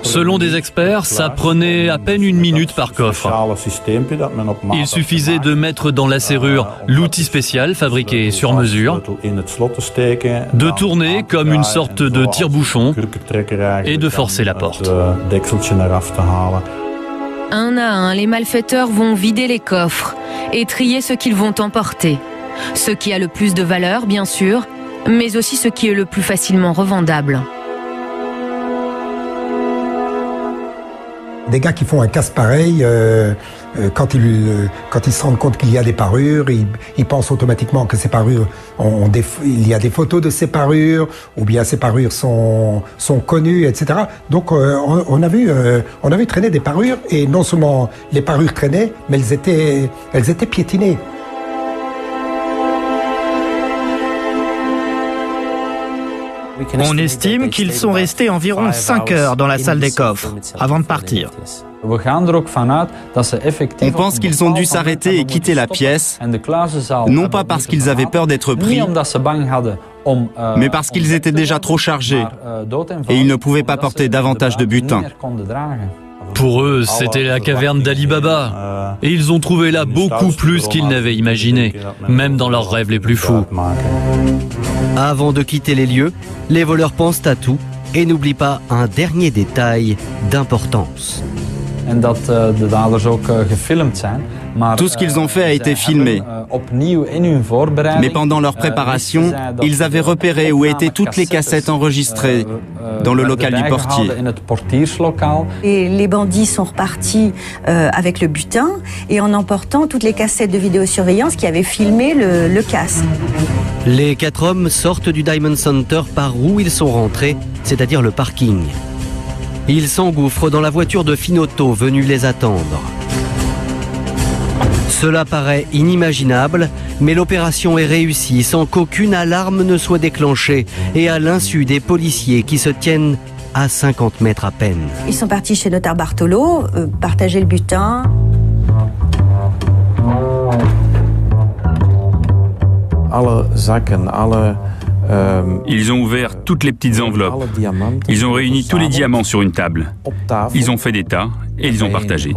Selon des experts, ça prenait à peine 1 minute par coffre. Il suffisait de mettre dans la serrure l'outil spécial fabriqué sur mesure, de tourner comme une sorte de tire-bouchon et de forcer la porte. Un à un, les malfaiteurs vont vider les coffres et trier ce qu'ils vont emporter. Ce qui a le plus de valeur, bien sûr, mais aussi ce qui est le plus facilement revendable. Des gars qui font un casse pareil, quand ils se rendent compte qu'il y a des parures, ils pensent automatiquement que ces parures, il y a des photos de ces parures, ou bien ces parures sont connues, etc. Donc on a vu traîner des parures, et non seulement les parures traînaient, mais elles étaient piétinées. On estime qu'ils sont restés environ 5 heures dans la salle des coffres avant de partir. On pense qu'ils ont dû s'arrêter et quitter la pièce, non pas parce qu'ils avaient peur d'être pris, mais parce qu'ils étaient déjà trop chargés et ils ne pouvaient pas porter davantage de butin. Pour eux, c'était la caverne d'Ali Baba. Et ils ont trouvé là beaucoup plus qu'ils n'avaient imaginé, même dans leurs rêves les plus fous. Avant de quitter les lieux, les voleurs pensent à tout et n'oublient pas un dernier détail d'importance. Tout ce qu'ils ont fait a été filmé. Mais pendant leur préparation, ils avaient repéré où étaient toutes les cassettes enregistrées dans le local du portier. Et les bandits sont repartis avec le butin et en emportant toutes les cassettes de vidéosurveillance qui avaient filmé le casse. Les 4 hommes sortent du Diamond Center par où ils sont rentrés, c'est-à-dire le parking. Ils s'engouffrent dans la voiture de Finotto venue les attendre. Cela paraît inimaginable, mais l'opération est réussie sans qu'aucune alarme ne soit déclenchée et à l'insu des policiers qui se tiennent à 50 mètres à peine. Ils sont partis chez Notar Bartolo, partager le butin. Ils ont ouvert toutes les petites enveloppes. Ils ont réuni tous les diamants sur une table. Ils ont fait des tas et ils ont partagé.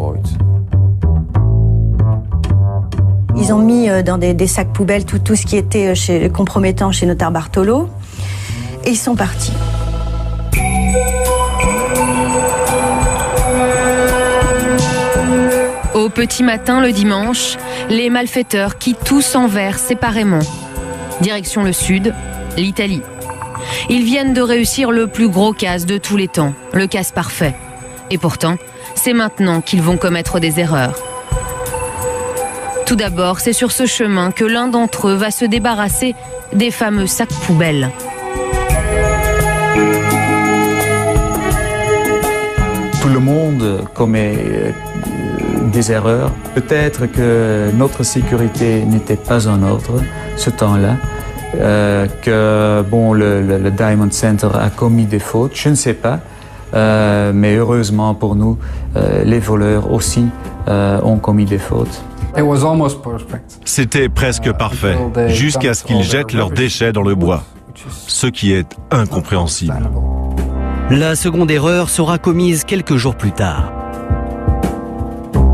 Ils ont mis dans des sacs poubelles tout ce qui était compromettant chez Notar Bartolo. Et ils sont partis. Au petit matin le dimanche, les malfaiteurs quittent tous Anvers séparément. Direction le sud, l'Italie. Ils viennent de réussir le plus gros casse de tous les temps, le casse parfait. Et pourtant, c'est maintenant qu'ils vont commettre des erreurs. Tout d'abord, c'est sur ce chemin que l'un d'entre eux va se débarrasser des fameux sacs poubelles. Tout le monde commet des erreurs. Peut-être que notre sécurité n'était pas en ordre ce temps-là, que le Diamond Center a commis des fautes, je ne sais pas. Mais heureusement pour nous, les voleurs aussi ont commis des fautes. C'était presque parfait, jusqu'à ce qu'ils jettent leurs déchets dans le bois, ce qui est incompréhensible. La seconde erreur sera commise quelques jours plus tard.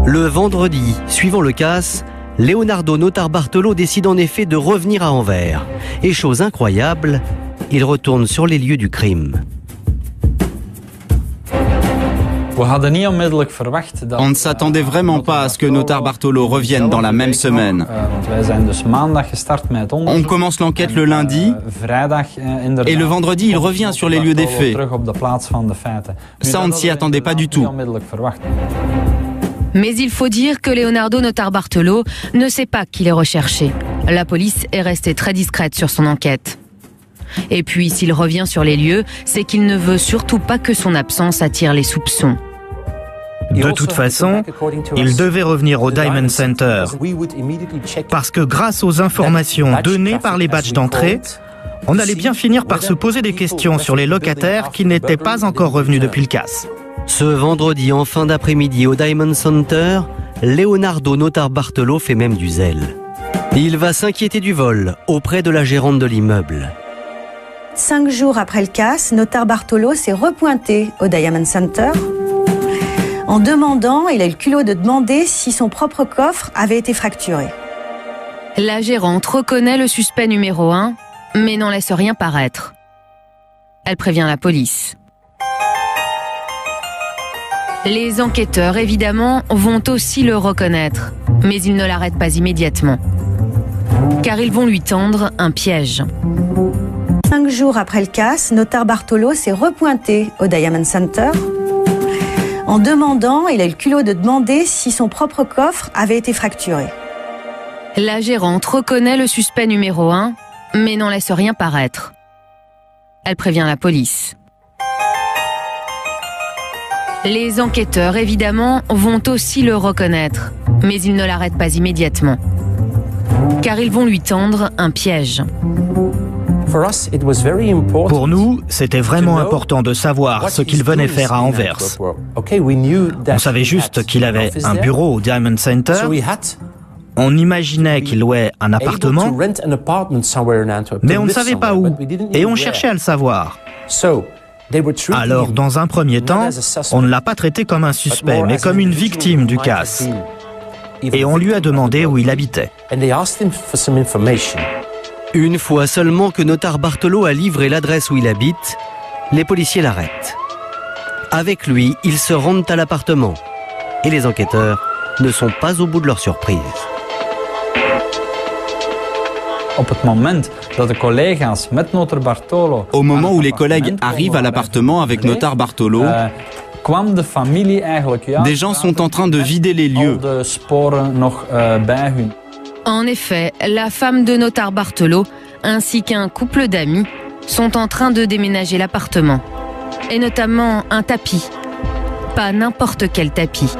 Le vendredi, suivant le casse, Leonardo Notar Bartolo décide en effet de revenir à Anvers. Et chose incroyable, il retourne sur les lieux du crime. On ne s'attendait vraiment pas à ce que Notar Bartolo revienne dans la même semaine. On commence l'enquête le lundi et le vendredi, il revient sur les lieux des faits. Ça, on ne s'y attendait pas du tout. Mais il faut dire que Leonardo Notar Bartolo ne sait pas qu'il est recherché. La police est restée très discrète sur son enquête. Et puis, s'il revient sur les lieux, c'est qu'il ne veut surtout pas que son absence attire les soupçons. De toute façon, il devait revenir au Diamond Center. Parce que grâce aux informations données par les badges d'entrée, on allait bien finir par se poser des questions sur les locataires qui n'étaient pas encore revenus depuis le casse. Ce vendredi en fin d'après-midi au Diamond Center, Leonardo Notar Bartolo fait même du zèle. Il va s'inquiéter du vol auprès de la gérante de l'immeuble. 5 jours après le casse, Notar Bartolo s'est repointé au Diamond Center en demandant, il a eu le culot de demander si son propre coffre avait été fracturé. La gérante reconnaît le suspect numéro 1, mais n'en laisse rien paraître. Elle prévient la police. Les enquêteurs, évidemment, vont aussi le reconnaître, mais ils ne l'arrêtent pas immédiatement. Car ils vont lui tendre un piège. 5 jours après le casse, Notar Bartolo s'est repointé au Diamond Center en demandant, il a eu le culot de demander si son propre coffre avait été fracturé. La gérante reconnaît le suspect numéro 1, mais n'en laisse rien paraître. Elle prévient la police. Les enquêteurs, évidemment, vont aussi le reconnaître, mais ils ne l'arrêtent pas immédiatement. Car ils vont lui tendre un piège. Pour nous, c'était vraiment important de savoir ce qu'il venait faire à Anvers. On savait juste qu'il avait un bureau au Diamond Center. On imaginait qu'il louait un appartement, mais on ne savait pas où, et on cherchait à le savoir. Alors, dans un premier temps, on ne l'a pas traité comme un suspect, mais comme une victime du casse. Et on lui a demandé où il habitait. Une fois seulement que Notar Bartolo a livré l'adresse où il habite, les policiers l'arrêtent. Avec lui, ils se rendent à l'appartement. et les enquêteurs ne sont pas au bout de leur surprise. Au moment où les collègues arrivent à l'appartement avec notaire Bartolo, des gens sont en train de vider les lieux. En effet, la femme de notaire Bartolo ainsi qu'un couple d'amis sont en train de déménager l'appartement. Et notamment un tapis. Pas n'importe quel tapis.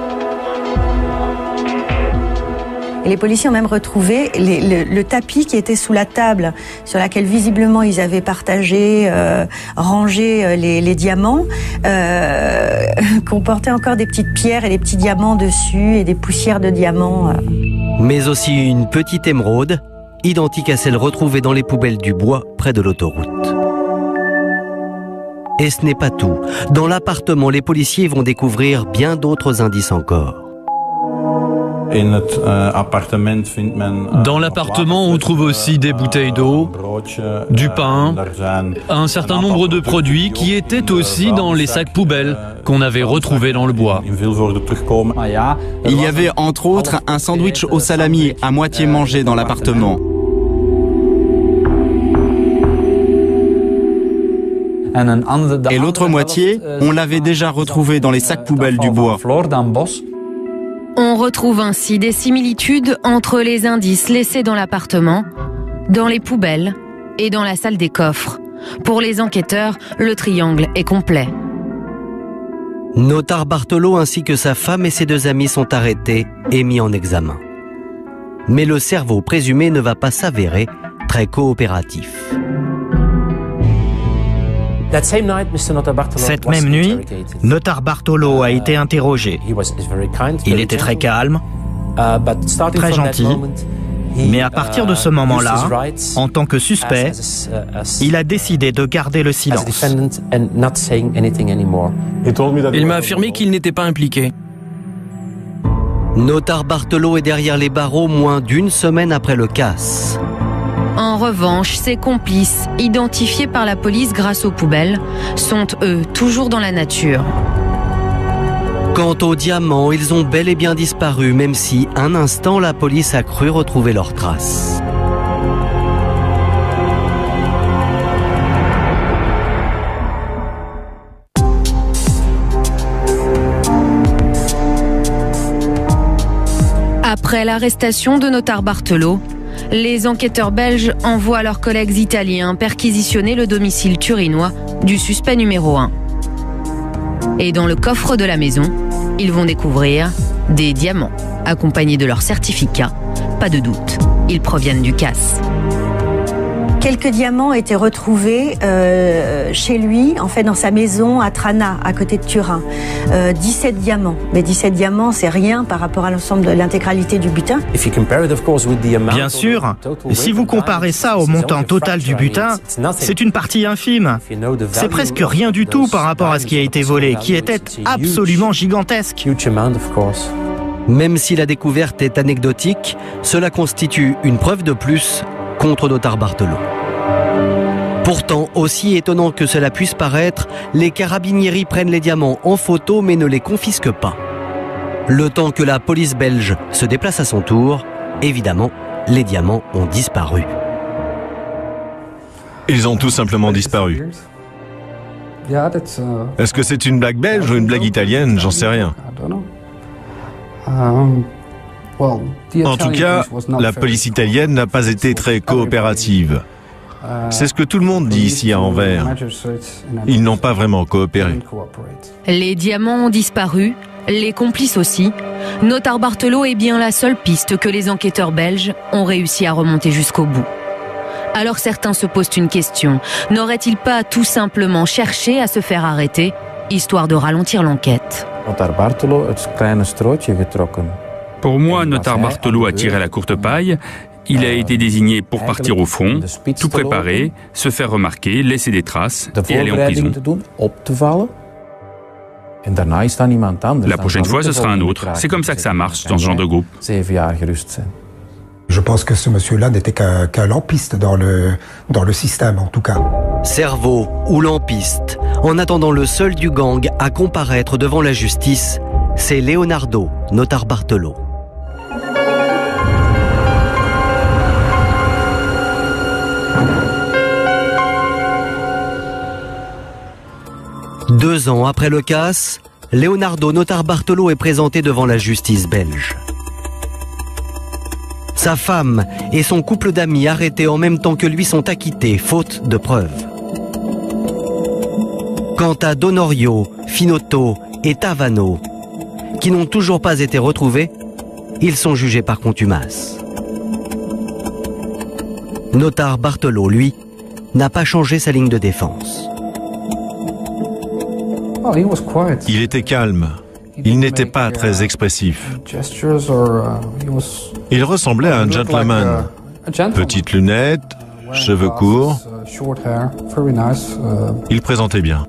Et les policiers ont même retrouvé le tapis qui était sous la table sur laquelle visiblement ils avaient partagé, rangé les diamants, comportait encore des petites pierres et des petits diamants dessus et des poussières de diamants. Mais aussi une petite émeraude, identique à celle retrouvée dans les poubelles du bois près de l'autoroute. Et ce n'est pas tout. Dans l'appartement, les policiers vont découvrir bien d'autres indices encore. Dans l'appartement, on trouve aussi des bouteilles d'eau, du pain, un certain nombre de produits qui étaient aussi dans les sacs poubelles qu'on avait retrouvés dans le bois. Il y avait entre autres un sandwich au salami à moitié mangé dans l'appartement. Et l'autre moitié, on l'avait déjà retrouvé dans les sacs poubelles du bois. On retrouve ainsi des similitudes entre les indices laissés dans l'appartement, dans les poubelles et dans la salle des coffres. Pour les enquêteurs, le triangle est complet. Notaire Bartolo ainsi que sa femme et ses deux amis sont arrêtés et mis en examen. Mais le cerveau présumé ne va pas s'avérer très coopératif. Cette même nuit, notaire Bartolo a été interrogé. Il était très calme, très gentil, mais à partir de ce moment-là, en tant que suspect, il a décidé de garder le silence. Il m'a affirmé qu'il n'était pas impliqué. Notaire Bartolo est derrière les barreaux moins d'une semaine après le casse. En revanche, ses complices, identifiés par la police grâce aux poubelles, sont eux toujours dans la nature. Quant aux diamants, ils ont bel et bien disparu, même si un instant la police a cru retrouver leurs traces. Après l'arrestation de notaire Bartolo, les enquêteurs belges envoient leurs collègues italiens perquisitionner le domicile turinois du suspect numéro 1. Et dans le coffre de la maison, ils vont découvrir des diamants, accompagnés de leur certificat. Pas de doute, ils proviennent du casse. Quelques diamants ont été retrouvés chez lui, en fait dans sa maison à Trana, à côté de Turin. 17 diamants. Mais 17 diamants, c'est rien par rapport à l'ensemble de l'intégralité du butin. Bien sûr, si vous comparez ça au montant total du butin, c'est une partie infime. C'est presque rien du tout par rapport à ce qui a été volé, qui était absolument gigantesque. Même si la découverte est anecdotique, cela constitue une preuve de plus contre notaire Bartolo. Pourtant, aussi étonnant que cela puisse paraître, les carabinieri prennent les diamants en photo mais ne les confisquent pas. Le temps que la police belge se déplace à son tour, évidemment, les diamants ont disparu. Ils ont tout simplement disparu. Est-ce que c'est une blague belge ou une blague italienne? J'en sais rien. En tout cas, la police italienne n'a pas été très coopérative. C'est ce que tout le monde dit ici à Anvers. Ils n'ont pas vraiment coopéré. Les diamants ont disparu, les complices aussi. Notaire Bartolo est bien la seule piste que les enquêteurs belges ont réussi à remonter jusqu'au bout. Alors certains se posent une question. N'aurait-il pas tout simplement cherché à se faire arrêter, histoire de ralentir l'enquête? Pour moi, notaire Bartolo a tiré la courte paille. Il a été désigné pour partir au front, tout préparer, se faire remarquer, laisser des traces et aller en prison. La prochaine fois, ce sera un autre. C'est comme ça que ça marche dans ce genre de groupe. Je pense que ce monsieur-là n'était qu'un lampiste dans le système, en tout cas. Cerveau ou lampiste, en attendant le seul du gang à comparaître devant la justice, c'est Leonardo Notarbartolo. Deux ans après le casse, Leonardo Notarbartolo est présenté devant la justice belge. Sa femme et son couple d'amis arrêtés en même temps que lui sont acquittés, faute de preuves. Quant à Donorio, Finotto et Tavano, qui n'ont toujours pas été retrouvés, ils sont jugés par contumace. Notarbartolo, lui, n'a pas changé sa ligne de défense. Il était calme. Il n'était pas très expressif. Il ressemblait à un gentleman. Petites lunettes, cheveux courts. Il présentait bien.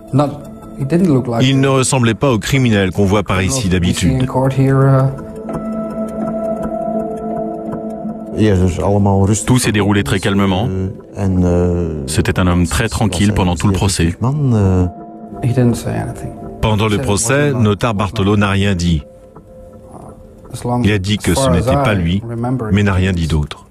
Il ne ressemblait pas au criminel qu'on voit par ici d'habitude. Tout s'est déroulé très calmement. C'était un homme très tranquille pendant tout le procès. Pendant le procès, Notarbartolo n'a rien dit. Il a dit que ce n'était pas lui, mais n'a rien dit d'autre.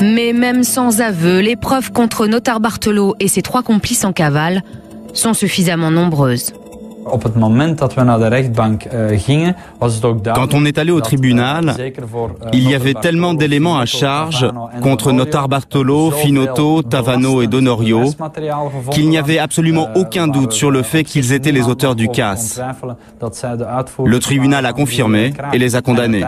Mais même sans aveu, les preuves contre Notarbartolo et ses trois complices en cavale sont suffisamment nombreuses. Quand on est allé au tribunal, il y avait tellement d'éléments à charge contre Notarbartolo, Finotto, Tavano et Donorio qu'il n'y avait absolument aucun doute sur le fait qu'ils étaient les auteurs du casse. Le tribunal a confirmé et les a condamnés.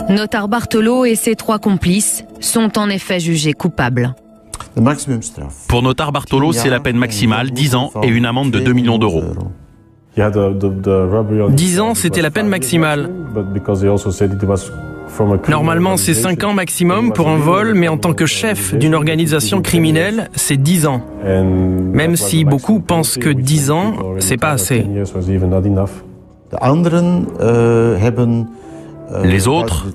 Notarbartolo et ses trois complices sont en effet jugés coupables. Pour Notarbartolo, c'est la peine maximale, 10 ans et une amende de 2 millions d'euros. 10 ans, c'était la peine maximale. Normalement, c'est 5 ans maximum pour un vol, mais en tant que chef d'une organisation criminelle, c'est 10 ans. Même si beaucoup pensent que 10 ans, c'est pas assez. Les autres,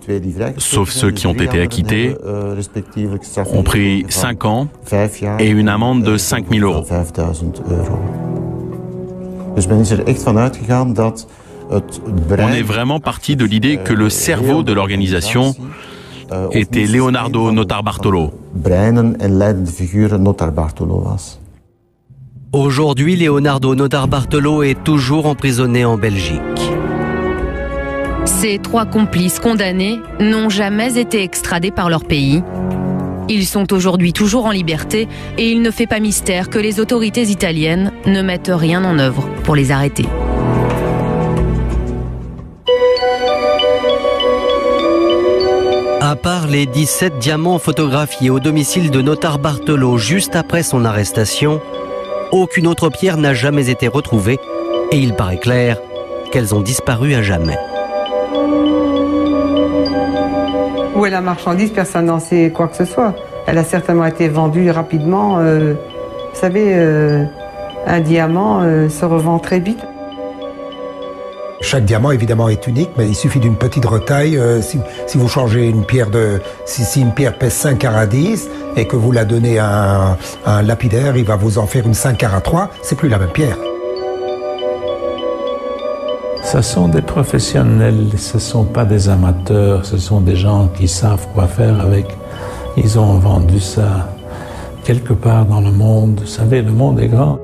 sauf ceux qui ont été acquittés, ont pris 5 ans et une amende de 5 000 euros. On est vraiment parti de l'idée que le cerveau de l'organisation était Leonardo Notarbartolo. Aujourd'hui, Leonardo Notarbartolo est toujours emprisonné en Belgique. Ces trois complices condamnés n'ont jamais été extradés par leur pays. Ils sont aujourd'hui toujours en liberté et il ne fait pas mystère que les autorités italiennes ne mettent rien en œuvre pour les arrêter. À part les 17 diamants photographiés au domicile de Notarbartolo juste après son arrestation, aucune autre pierre n'a jamais été retrouvée et il paraît clair qu'elles ont disparu à jamais. Où est la marchandise? Personne n'en sait quoi que ce soit. Elle a certainement été vendue rapidement. Vous savez, un diamant se revend très vite. Chaque diamant, évidemment, est unique, mais il suffit d'une petite retaille. Si vous changez une pierre si une pierre pèse 5 carats 10 et que vous la donnez à un lapidaire, il va vous en faire une 5 carats 3, c'est plus la même pierre. Ce sont des professionnels, ce ne sont pas des amateurs, ce sont des gens qui savent quoi faire avec. Ils ont vendu ça quelque part dans le monde. Vous savez, le monde est grand.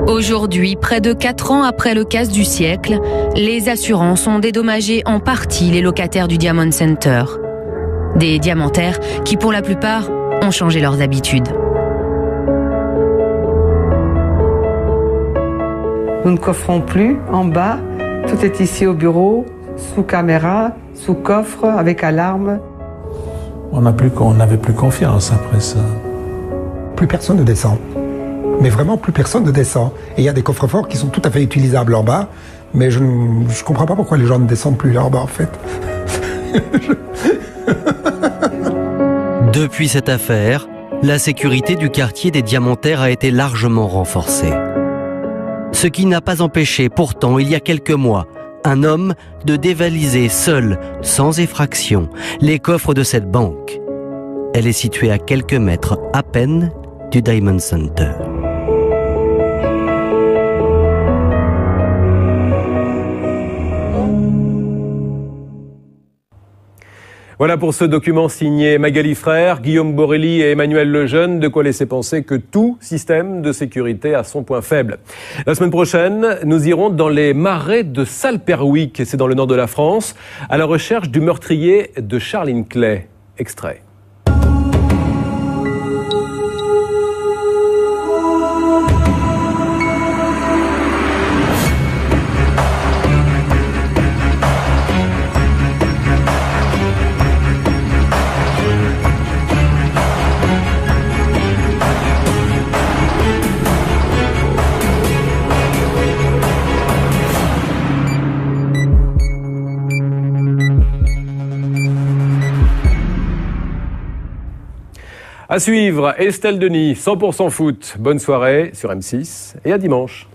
Aujourd'hui, près de 4 ans après le casse du siècle, les assurances ont dédommagé en partie les locataires du Diamond Center. Des diamantaires qui, pour la plupart, ont changé leurs habitudes. Nous ne coffrons plus en bas. Tout est ici au bureau, sous caméra, sous coffre, avec alarme. On n'avait plus confiance après ça. Plus personne ne descend. Mais vraiment, plus personne ne descend. Et il y a des coffres-forts qui sont tout à fait utilisables en bas, mais je ne comprends pas pourquoi les gens ne descendent plus là en bas, en fait. Depuis cette affaire, la sécurité du quartier des Diamantaires a été largement renforcée. Ce qui n'a pas empêché pourtant, il y a quelques mois, un homme de dévaliser seul, sans effraction, les coffres de cette banque. Elle est située à quelques mètres à peine du Diamond Center. Voilà pour ce document signé Magali Frère, Guillaume Borelli et Emmanuel Lejeune, de quoi laisser penser que tout système de sécurité a son point faible. La semaine prochaine, nous irons dans les marais de Salperwick, c'est dans le nord de la France, à la recherche du meurtrier de Charles Clay. Extrait. À suivre, Estelle Denis, 100% foot. Bonne soirée sur M6 et à dimanche.